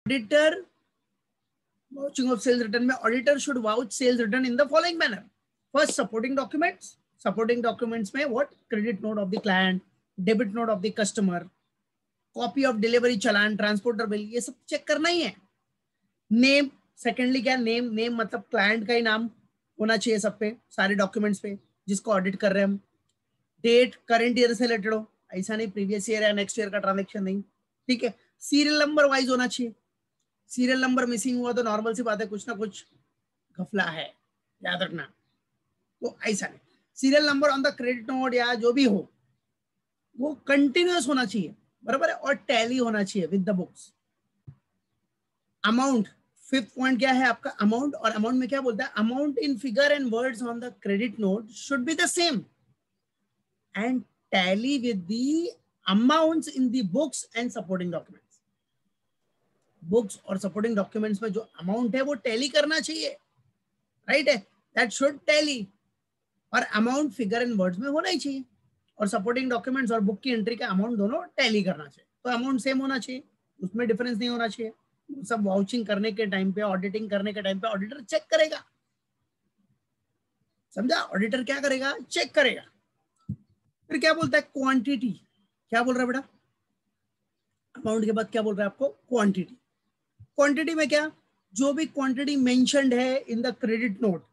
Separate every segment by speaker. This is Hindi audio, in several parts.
Speaker 1: Auditor vouching of sales return में auditor should vouch sales return in the following manner. First, supporting documents. Supporting documents में what? Credit note of the client, debit note of the customer, copy of delivery challan, transporter bill, ये सब चेक करना ही है. नेम, सेकेंडली क्या? नेम. नेम मतलब क्लाइंट का ही नाम होना चाहिए सब पे, सारे डॉक्यूमेंट्स पे जिसको ऑडिट कर रहे हैं हम. डेट करंट ईयर से रिलेटेड हो, ऐसा नहीं प्रीवियस ईयर या नेक्स्ट ईयर का ट्रांजेक्शन नहीं. ठीक है. सीरियल नंबर वाइज होना चाहिए. सीरियल नंबर मिसिंग हुआ तो नॉर्मल सी बात है, कुछ ना कुछ घपला है, याद रखना. तो ऐसा नहीं. Serial number on the credit note या जो भी हो वो कंटिन्यूअस होना चाहिए, बराबर है, और टैली होना चाहिए with the books. Amount, fifth point क्या है आपका? अमाउंट. और अमाउंट में क्या बोलता है? Amount in figure and words on the credit note should be the same and tally with the amounts in the books and supporting documents. Books और सपोर्टिंग डॉक्यूमेंट्स में जो अमाउंट है वो टैली करना चाहिए, राइट है, दैट शुड टैली. और अमाउंट फिगर एंड वर्ड्स में होना ही चाहिए, और सपोर्टिंग डॉक्यूमेंट्स और बुक की एंट्री का अमाउंट दोनों टैली करना चाहिए. तो अमाउंट सेम होना चाहिए, उसमें डिफरेंस नहीं होना चाहिए. सब वाउचिंग करने के टाइम पे, ऑडिटिंग करने के टाइम पे ऑडिटर चेक करेगा. समझा? ऑडिटर क्या करेगा? चेक करेगा. फिर क्या बोलता है? क्वांटिटी. क्या बोल रहा है बेटा? अमाउंट के बाद क्या बोल रहा है आपको? क्वांटिटी. क्वांटिटी में क्या? जो भी क्वांटिटी मेंशन्ड है in the credit note,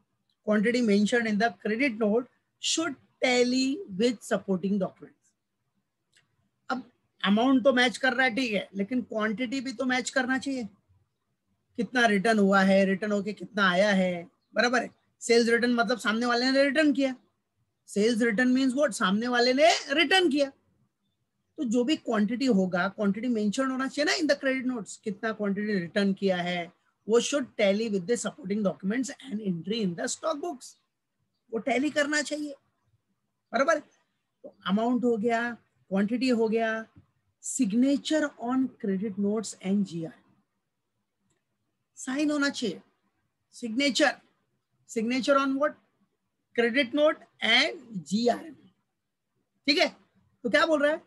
Speaker 1: quantity mentioned in the credit note should tally with supporting documents. अब अमाउंट तो मैच कर रहा है, ठीक है, लेकिन क्वांटिटी भी तो मैच करना चाहिए. कितना रिटर्न हुआ है, रिटर्न होके कितना आया है, बराबर है. सेल्स रिटर्न मतलब सामने वाले ने रिटर्न किया. Sales return means what? सामने वाले ने रिटर्न किया. तो जो भी क्वांटिटी होगा, क्वांटिटी मेंशन होना चाहिए ना इन द क्रेडिट नोट्स. कितना क्वांटिटी रिटर्न किया है वो should tally with the supporting documents and entry in the stock books. वो टैली करना चाहिए, बराबर. तो अमाउंट हो गया, क्वांटिटी हो गया. Signature on credit notes and GR, sign होना चाहिए. Signature, signature on what? Credit note and GR. ठीक है. तो क्या बोल रहा है?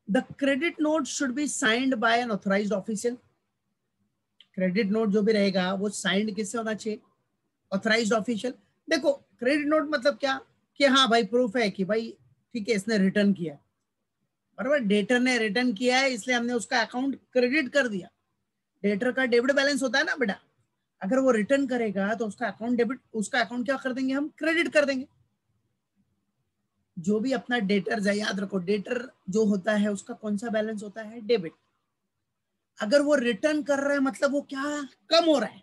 Speaker 1: The credit note should be signed by an authorized official. Credit note जो भी रहेगा वो साइंड किससे होना चाहिए? Authorised official. देखो क्रेडिट नोट मतलब क्या? कि हाँ भाई प्रूफ है कि भाई ठीक है इसने रिटर्न किया, बराबर. डेटर ने रिटर्न किया है इसलिए हमने उसका अकाउंट क्रेडिट कर दिया. डेटर का डेबिट बैलेंस होता है ना बेटा, अगर वो रिटर्न करेगा तो उसका अकाउंट डेबिट, उसका अकाउंट क्या कर देंगे हम? क्रेडिट कर देंगे. जो भी अपना डेटर है, याद रखो डेटर जो होता है उसका कौन सा बैलेंस होता है? डेबिट. अगर वो रिटर्न कर रहा है मतलब वो क्या? कम हो रहा है.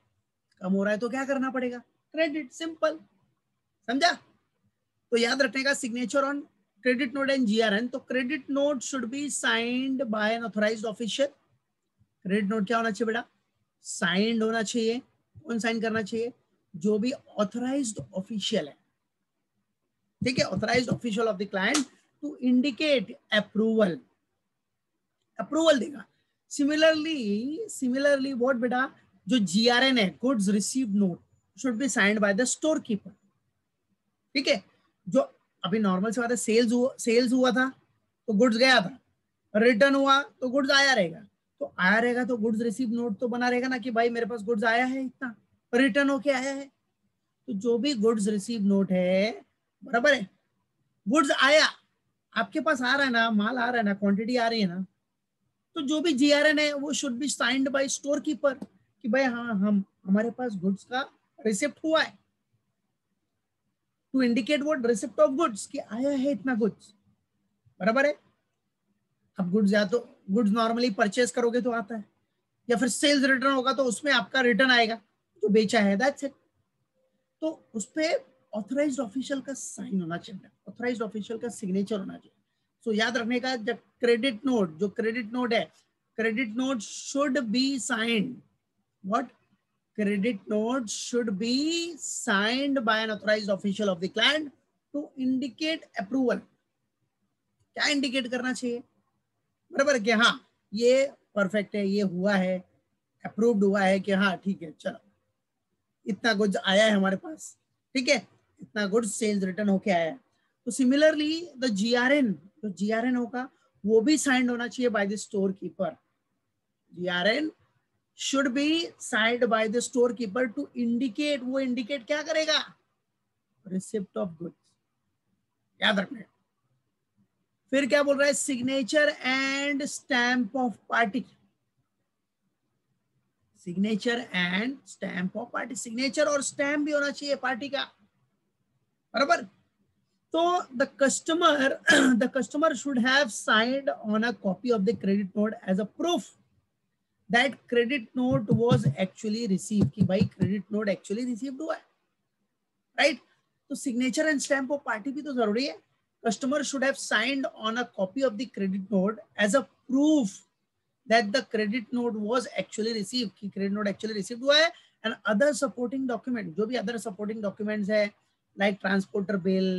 Speaker 1: कम हो रहा है तो क्या करना पड़ेगा? क्रेडिट. सिंपल. समझा? तो याद रखने का signature on credit note and GRN. तो credit note should be signed by an authorised official. Credit note क्या होना चाहिए बेटा? साइंड होना चाहिए. कौन साइन करना चाहिए? जो भी ऑथराइज्ड ऑफिशियल है. ठीक है, authorized official of the client to indicate approval. Approval देगा. सिमिलरली व्हाट बेटा? जो जीआरएन है, goods received note, should be signed by the store keeper. ठीक है. जो अभी नॉर्मल से बात है, सेल्स हुआ था तो गुड्स गया था, रिटर्न हुआ तो गुड्स आया रहेगा. तो आया रहेगा तो गुड्स रिसीव नोट तो बना रहेगा ना कि भाई मेरे पास गुड्स आया है इतना, रिटर्न होके आया है. तो जो भी गुड्स रिसीव नोट है, बराबर है, गुड्स आया, आपके पास आ रहा है ना, माल आ रहा है ना, क्वांटिटी आ रही है ना, तो जो भी जीआरएन है वो should be signed bye store keeper कि भाई हाँ हम हमारे पास गुड्स का रिसिप्ट हुआ है. To indicate what? Receipt of goods, कि आया है इतना गुड्स, बराबर है. अब गुड्स या तो गुड्स नॉर्मली परचेज करोगे तो आता है, या फिर सेल्स रिटर्न होगा तो उसमें आपका रिटर्न आएगा जो बेचा है, दैट्स इट. तो उस पे ऑथराइज्ड ऑफिशियल का साइन होना चाहिए, ऑथराइज्ड ऑफिशियल का सिग्नेचर होना चाहिए. सो याद रखने का, जब क्रेडिट नोट, जो क्रेडिट नोट है, credit note should be signed what? Credit note should be signed by an authorised official of the client to indicate approval. क्या इंडिकेट करना चाहिए? बराबर कि हाँ ये परफेक्ट है, ये हुआ है, अप्रूव्ड हुआ है कि हाँ ठीक है चलो इतना गुड्स आया है हमारे पास, ठीक है, इतना गुड्स सेल्स रिटर्न होके आया है. तो सिमिलरली द जीआरएन, तो जीआरएन होगा वो भी साइंड होना चाहिए by the store keeper. GRN should be signed by the store keeper to indicate, वो इंडिकेट क्या करेगा, रिसिप्ट ऑफ गुड्स, याद रखना। फिर क्या बोल रहा है, signature and stamp of party, signature and stamp of party, signature और स्टैंप भी होना चाहिए पार्टी का, बराबर। तो the customer should have signed on a copy of the credit note as a proof that credit note was actually receive, कि भाई क्रेडिट नोट एक्चुअली रिसीव्ड हुआ है, राइट। तो signature and stamp of party भी तो जरूरी है। Customer should have signed on a copy of the credit note as a proof that the credit note was actually received, कि credit note actually received हुआ है, and other supporting document, जो भी other supporting documents है like transporter bill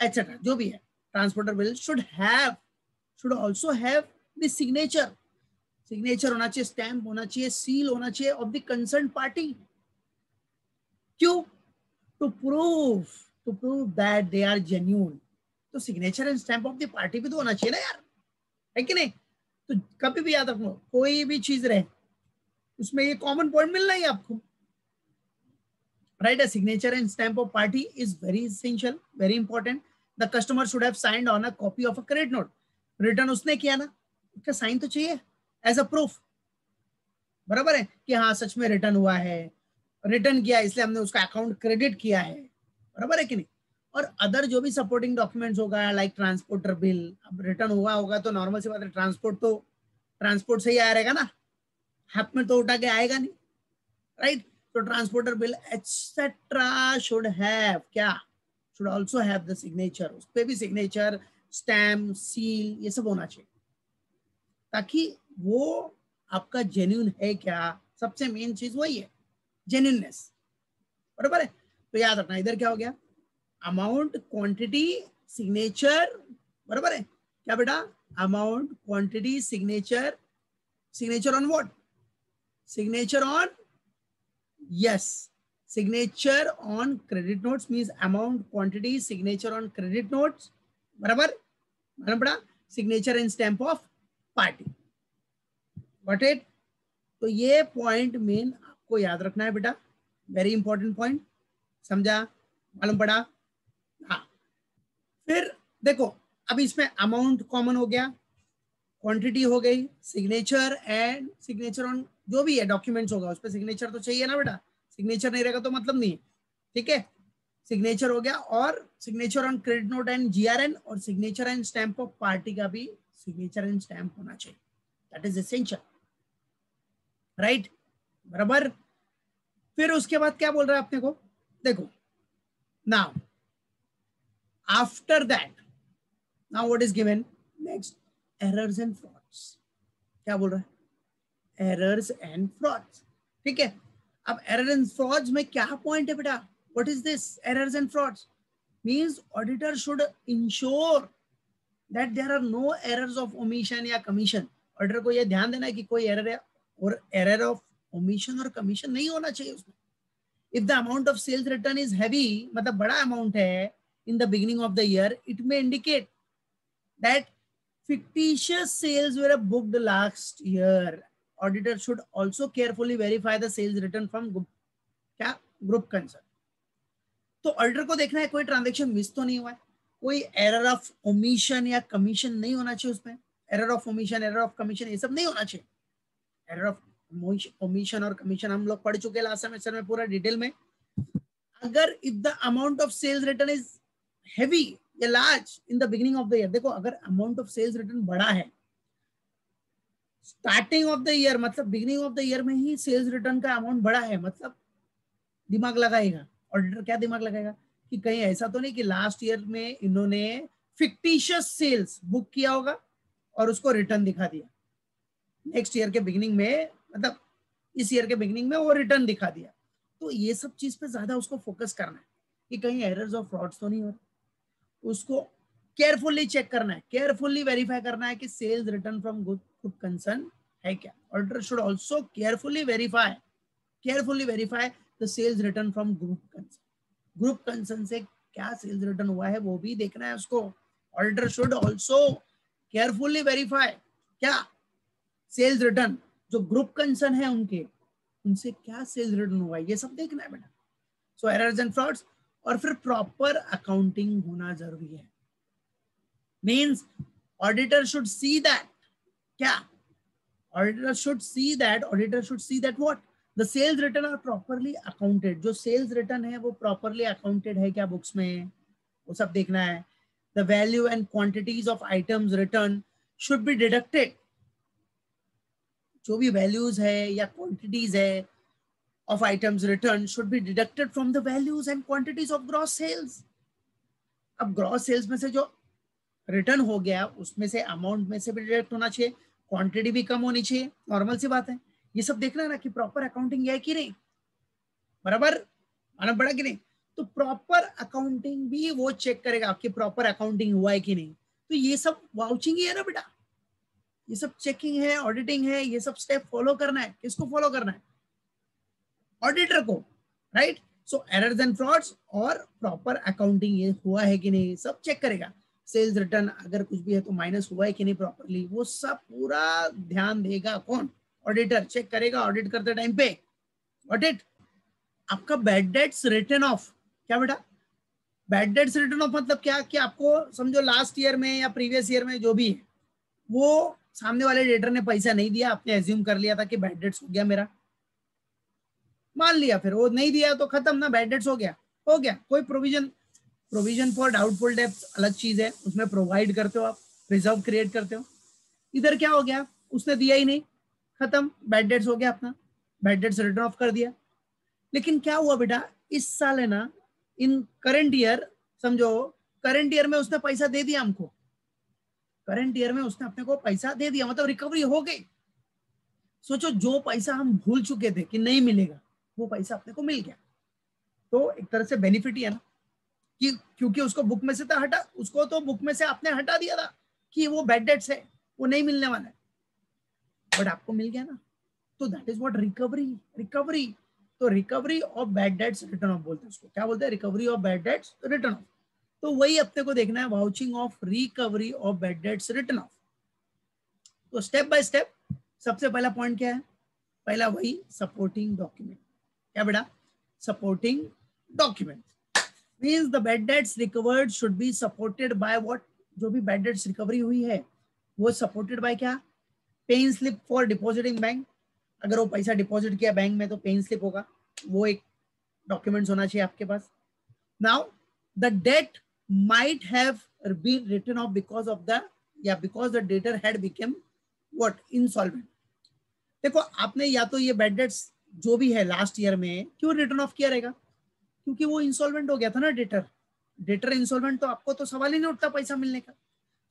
Speaker 1: etc, जो भी है transporter bill should also have the signature होना चाहिए, stamp होना चाहिए, seal होना चाहिए of the concerned party। क्यों? to prove that they are genuine। तो signature and stamp of the party भी तो होना चाहिए ना यार, है कि नहीं। तो कभी भी याद रखो, कोई भी चीज रहे उसमें ये कॉमन पॉइंट मिलना ही आपको, right. Signature and stamp of party is very essential, very important. The customer should have signed on a copy of a credit note, return उसने किया ना, उसका साइन तो चाहिए एज अ प्रूफ, बराबर है, कि हाँ सच में रिटर्न हुआ है, रिटर्न किया इसलिए हमने उसका अकाउंट क्रेडिट किया है, बराबर है कि नहीं। और अदर जो भी सपोर्टिंग डॉक्यूमेंट्स होगा लाइक ट्रांसपोर्टर बिल, अब रिटर्न हुआ होगा तो नॉर्मल सी बात है, ट्रांसपोर्ट से ही आया रहेगा ना, हाथ में तो उठा के आएगा नहीं, राइट। तो transporter bill etcetera should have क्या, should also have the signature, उस पे भी सिग्नेचर, स्टैम्प, सील, ये सब होना चाहिए, ताकि वो आपका जेन्युइन है क्या, सबसे मेन चीज वही है, जेन्युइननेस, बराबर है। तो याद रखना इधर क्या हो गया, अमाउंट, क्वांटिटी, सिग्नेचर, बराबर है क्या बेटा, amount, quantity, signature, signature on what, signature on, yes, signature on credit notes means amount, quantity, signature on credit notes, बराबर मालूम पड़ा, signature and stamp of party, got it। तो ये पॉइंट मेन आपको याद रखना है बेटा, वेरी इंपॉर्टेंट पॉइंट, समझा, मालूम पड़ा। हाँ, फिर देखो अब इसमें अमाउंट कॉमन हो गया, क्वांटिटी हो गई, सिग्नेचर एंड सिग्नेचर ऑन जो भी है डॉक्यूमेंट्स होगा उस पर सिग्नेचर तो चाहिए ना बेटा, सिग्नेचर नहीं रहेगा तो मतलब नहीं, ठीक है। सिग्नेचर हो गया, और signature on credit note and GRN, और signature and stamp of party का भी सिग्नेचर एंड स्टैंप होना चाहिए, दैट इज एसेंशियल, राइट, बराबर। फिर उसके बाद क्या बोल रहा है अपने को, देखो now after that, now what is given next, errors and frauds, क्या बोल रहा है, एरर्स एंड फ्रॉड्स, ठीक है। अब एरर एंड फ्रॉड्स में क्या पॉइंट है बेटा, what is this errors and frauds, means auditor should ensure that there are no errors of omission या कमीशन, ऑडिटर को ये ध्यान देना है कि कोई एरर है, और एरर ऑफ ओमिशन और कमीशन नहीं होना चाहिए उसमें। If the amount of sales return is heavy, मतलब बड़ा अमाउंट है in the beginning of the year, it may indicate that fictitious sales were booked last year. Auditor should also carefully verify the sales return from group concern. तो ऑडिटर को देखना है कोई ट्रांजैक्शन मिस तो नहीं हुआ है, कोई एरर ऑफ ओमिशन या कमीशन नहीं होना चाहिए उसमें, error of omission, error of commission ये सब नहीं होना चाहिए। एरर ऑफ ओमिशन और कमीशन हम लोग पढ़ चुके लास्ट सेमेस्टर में पूरा डिटेल में। अगर if the amount of sales return is heavy या large in the beginning of the year, देखो अगर अमाउंट ऑफ सेल्स रिटर्न बड़ा है स्टार्टिंग ऑफ द ईयर, मतलब बिगिनिंग ऑफ द ईयर में ही सेल्स रिटर्न का अमाउंट बड़ा है, मतलब दिमाग लगाएगा ऑडिटर, क्या दिमाग लगाएगा कि कहीं ऐसा तो नहीं कि लास्ट ईयर में इन्होंने फिक्टिशियस सेल्स बुक किया होगा और उसको रिटर्न दिखा दिया, नेक्स्ट ईयर के बिगिनिंग में, मतलब इस ईयर के बिगिनिंग में वो रिटर्न दिखा दिया। तो ये सब चीज पे ज्यादा उसको फोकस करना है कि कहीं एरर्स और फ्रॉड्स तो नहीं हो रहे, उसको केयरफुली चेक करना है, केयरफुली वेरीफाई करना है कि sales return from group concern है क्या। Auditor should also carefully verify the sales return from group concern, group concern से क्या सेल्स रिटर्न हुआ है वो भी देखना है उसको। Auditor should also carefully verify क्या, सेल्स रिटर्न जो ग्रुप कंसर्न है उनके, उनसे क्या सेल्स रिटर्न हुआ ये सब देखना है बेटा। सो एरर्स एंड फ्रॉड्स, और फिर प्रॉपर अकाउंटिंग होना जरूरी है। Means auditor should see that, क्या auditor should see that, auditor should see that what, the sales return are properly accounted. जो सेल्स रिटर्न है वो प्रॉपरली अकाउंटेड है क्या बुक्स में, वो सब देखना है। The value and quantities of items return should be deducted. जो भी वैल्यूज है या क्वांटिटीज है of items returned should be deducted from the values and quantities of gross sales. अब gross sales में से जो रिटर्न हो गया उसमें से अमाउंट में से भी डिडक्ट होना चाहिए, क्वांटिटी भी कम होनी चाहिए, नॉर्मल सी बात है। ये सब देखना है ना कि प्रॉपर अकाउंटिंग है कि नहीं, बराबर मालूम पड़ा कि नहीं। तो प्रॉपर अकाउंटिंग भी वो चेक करेगा आपकी प्रॉपर अकाउंटिंग हुआ है कि नहीं। तो ये सब वाउचिंग ही है ना बेटा, ये सब चेकिंग है, ऑडिटिंग है, ये सब स्टेप फॉलो करना है। किसको फॉलो करना है, ऑडिटर को, right. So errors and frauds और प्रॉपर अकाउंटिंग ये हुआ है कि नहीं सब चेक करेगा। सेल्स रिटर्न अगर कुछ भी है तो माइनस हुआ है कि नहीं प्रॉपरली, वो सब पूरा ध्यान देगा कौन, ऑडिटर चेक करेगा ऑडिट करते टाइम पे। ऑडिट आपका बैड डेट्स रिटर्न ऑफ, क्या बेटा बैड डेट्स रिटर्न ऑफ मतलब क्या, कि आपको समझो लास्ट ईयर में या प्रीवियस ईयर में जो भी है वो सामने वाले डेटर ने पैसा नहीं दिया, आपने एज्यूम कर लिया था कि बैड डेट्स हो गया मेरा, मान लिया, फिर वो नहीं दिया तो खत्म ना, बैड डेट्स हो गया, हो गया। कोई provision, provision for doubtful debts अलग चीज है, उसमें प्रोवाइड करते हो आप, रिजर्व क्रिएट करते हो। इधर क्या हो गया, उसने दिया ही नहीं, खत्म, बैड डेट्स हो गया अपना, बैड डेट्स रिटर्न ऑफ कर दिया। लेकिन क्या हुआ बेटा इस साल है ना, इन करंट ईयर, समझो करंट ईयर में उसने पैसा दे दिया हमको, करंट ईयर में उसने अपने को पैसा दे दिया, मतलब रिकवरी हो गई। सोचो जो पैसा हम भूल चुके थे कि नहीं मिलेगा, वो पैसा अपने को मिल गया, तो एक तरह से बेनिफिट ही है ना, कि क्योंकि उसको बुक में से तो हटा, उसको तो बुक में से आपने हटा दिया था कि वो बैड डेट्स है, वो नहीं मिलने वाला है, बट आपको मिल गया ना, तो that is what recovery, recovery. तो recovery of bad debts written off बोलते हैं उसको, क्या बोलते हैं, recovery of bad debts written off. तो वही अपने को देखना है, vouching of recovery of bad debts written off. तो स्टेप बाय स्टेप सबसे पहला पॉइंट क्या है, पहला वही सपोर्टिंग डॉक्यूमेंट, क्या बेटा supporting document means the bad debts recovered should be supported by what, जो भी बैड डेट्स रिकवरी हुई है वो सपोर्टेड बाय क्या, paying slip for depositing bank, अगर वो पैसा डिपॉजिट किया बैंक में तो पेइंग स्लिप होगा, वो एक डॉक्यूमेंट्स होना चाहिए आपके पास। Now the debt might have been written off because of the, या because the debtor had become what insolvent. देखो आपने या तो ये बैड डेट्स जो भी है लास्ट ईयर में क्यों रिटर्न ऑफ किया रहेगा, क्योंकि वो इंसॉल्वेंट हो गया था ना डेटर, डेटर इंसॉल्वेंट तो आपको तो सवाल ही नहीं उठता पैसा मिलने का।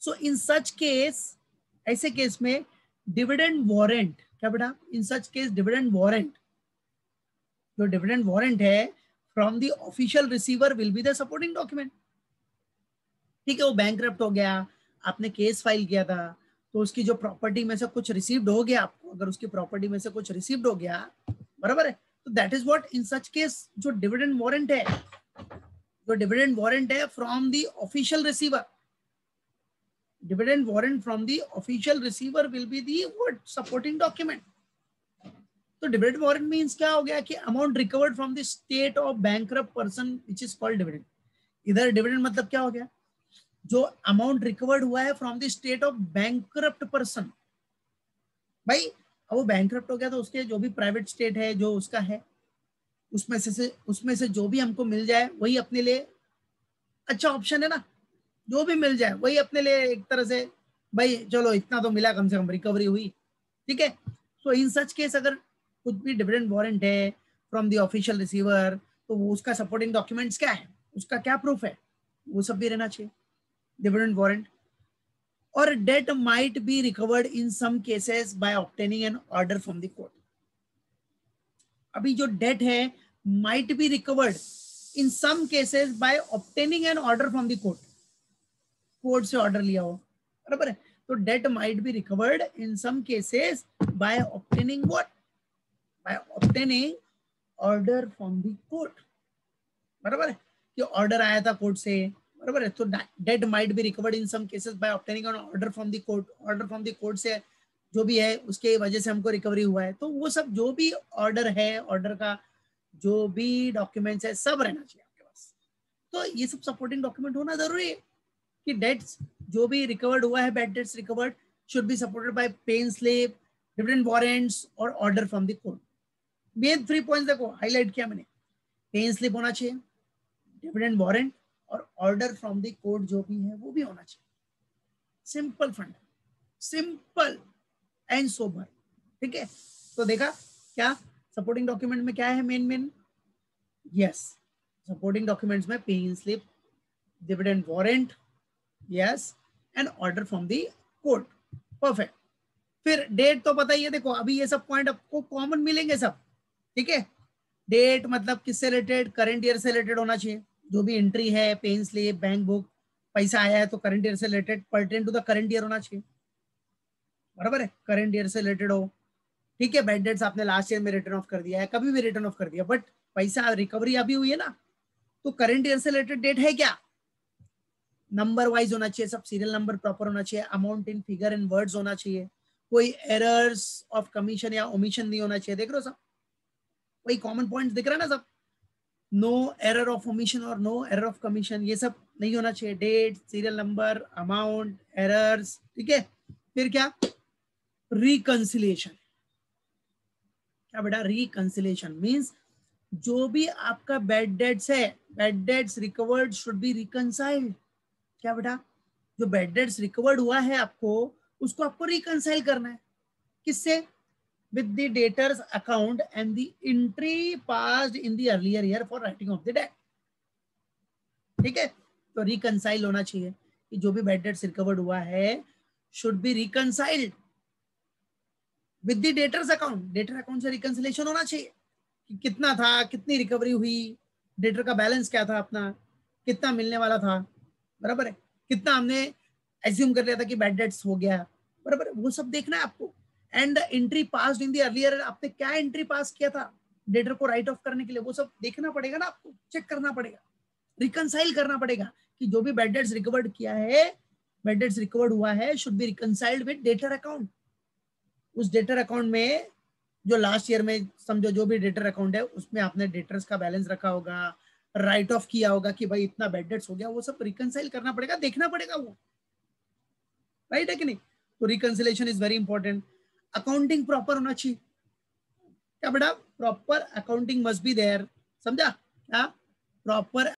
Speaker 1: सो इन सच केस, ऐसे केस में डिविडेंड वारंट, क्या बेटा इन सच केस डिविडेंड वारंट, जो डिविडेंड वारंट है from the official receiver will be the supporting document. ठीक है, वो बैंकरप्ट हो गया, आपने केस फाइल किया था, तो उसकी जो प्रॉपर्टी में से कुछ रिसीव्ड हो गया आपको, अगर उसकी प्रॉपर्टी में से कुछ रिसीव्ड हो गया, बराबर है, तो that is what in such case जो डिविडेंड वारंट है, जो डिविडेंड वारंट है from the official receiver, dividend warrant from the official receiver will be the what supporting document. तो डिविडेंड वारंट मींस क्या हो गया कि amount recovered from the state of bankrupt person which is called dividend. इधर डिविडेंड मतलब क्या हो गया, जो अमाउंट रिकवर्ड हुआ है from the state of bankrupt person. भाई अब वो बैंकरप्ट हो गया तो उसके जो भी प्राइवेट स्टेट है जो उसका है, उसमें से जो भी हमको मिल जाए वही अपने लिए अच्छा ऑप्शन है ना, जो भी मिल जाए वही अपने लिए एक तरह से, भाई चलो इतना तो मिला, कम से कम रिकवरी हुई, ठीक है। सो इन सच केस अगर कुछ भी डिविडेंड वारंट है फ्रॉम द ऑफिशियल रिसीवर, तो वो उसका सपोर्टिंग डॉक्यूमेंट्स क्या है, उसका क्या प्रूफ है, वो सब भी रहना चाहिए, डिविडेंड वारंट। और debt might be recovered in some cases by obtaining an order from the court। अभी जो डेट है might be recovered in some cases by obtaining an order from the court, court से ऑर्डर लिया हो, बराबर है, तो date might be recovered in some cases by obtaining what, by obtaining order from the court, बराबर है, कि ऑर्डर आया था कोर्ट से, बराबर है, तो debt might be recovered in some cases by obtaining an order from the court, order from the court से जो भी है उसके वजह से हमको रिकवरी हुआ है, तो वो सब जो भी ऑर्डर है, ऑर्डर का जो भी डॉक्यूमेंट्स है सब रहना चाहिए आपके पास। तो ये सब सपोर्टिंग डॉक्यूमेंट होना जरूरी है कि डेट्स जो भी रिकवर्ड हुआ है, bad debts recovered should be supported by पे इन स्लिप, डिविडेंड वारंट्स और order from the court. Main 3 points देखो हाईलाइट किया मैंने, पे इन स्लिप होना चाहिए, डिविडेंड वारंट और ऑर्डर फ्रॉम द कोर्ट जो भी है वो भी होना चाहिए। Simple fund, simple and sober, ठीक है। तो देखा क्या सपोर्टिंग डॉक्यूमेंट में क्या है मेन, यस सपोर्टिंग डॉक्यूमेंट्स में pay in slip, dividend warrant, yes and order from the court, perfect. फिर डेट तो पता ही है, देखो अभी ये सब पॉइंट आपको कॉमन मिलेंगे सब, ठीक है। डेट मतलब किससे रिलेटेड, करंट ईयर से रिलेटेड होना चाहिए, जो भी एंट्री है, पे इन स्लिप, बैंक बुक, पैसा आया है तो करंट ईयर से related, pertain to the current year होना चाहिए, बराबर है, करंट ईयर से रिलेटेड हो, ठीक है। बैड डेट्स आपने लास्ट ईयर में रिटर्न ऑफ कर दिया है, कभी भी रिटर्न ऑफ कर दिया, बट पैसा रिकवरी अभी हुई है ना, तो करंट ईयर से रिलेटेड डेट है क्या, नंबर वाइज होना चाहिए, सब सीरियल नंबर प्रॉपर होना चाहिए, amount in figure in words होना चाहिए, कोई एरर्स ऑफ कमीशन या ओमिशन नहीं होना चाहिए, देख रहे हो सब, वही कॉमन पॉइंट दिख रहा है ना सब, नो एरर ऑफ ओमिशन और नो एरर ऑफ कमीशन, ये सब नहीं होना चाहिए, date, serial number, amount, errors, ठीक है। फिर क्या, रिकंसिलिएशन, क्या बेटा, रिकंसिलिएशन मींस जो भी आपका बैड डेट्स है, bad debts recovered should be reconciled, क्या बेटा, जो बैड डेट्स रिकवर्ड हुआ है आपको, उसको आपको रिकंसाइल करना है, किससे, with the debtor's account and the entry passed in the earlier year for writing of the debt, ठीक है। तो रिकंसाइल होना चाहिए कि जो भी बैड डेट्स रिकवर्ड हुआ है should be reconciled with the debtors account, debtor account से रिकंसिलेशन होना चाहिए कि कितना था, कितनी रिकवरी हुई, डेटर का बैलेंस क्या था अपना, कितना मिलने वाला था, बराबर है, कितना हमने एज्यूम कर लिया था कि बैड डेट्स हो गया, बराबर है, वो सब देखना है आपको। And entry passed in the earlier, आपने क्या एंट्री पास किया था डेटर को राइट ऑफ करने के लिए, वो सब देखना पड़ेगा ना आपको, चेक करना पड़ेगा, रिकंसाइल करना पड़ेगा कि जो भी बैड डेट्स रिकवर्ड किया है, बैड डेट्स रिकवर्ड हुआ है should be reconciled with debtor account. उस डेटर अकाउंट में जो लास्ट ईयर में समझो जो भी डेटर अकाउंट है उसमें आपने डेटर्स का बैलेंस रखा होगा, राइट ऑफ किया होगा कि भाई इतना बैड डेट्स हो गया, वो सब रिकंसाइल करना पड़ेगा, देखना पड़ेगा वो, राइट है कि नहीं। तो reconciliation is very important. Accounting proper होना चाहिए, क्या बेटा, proper accounting must be there, समझा क्या, प्रॉपर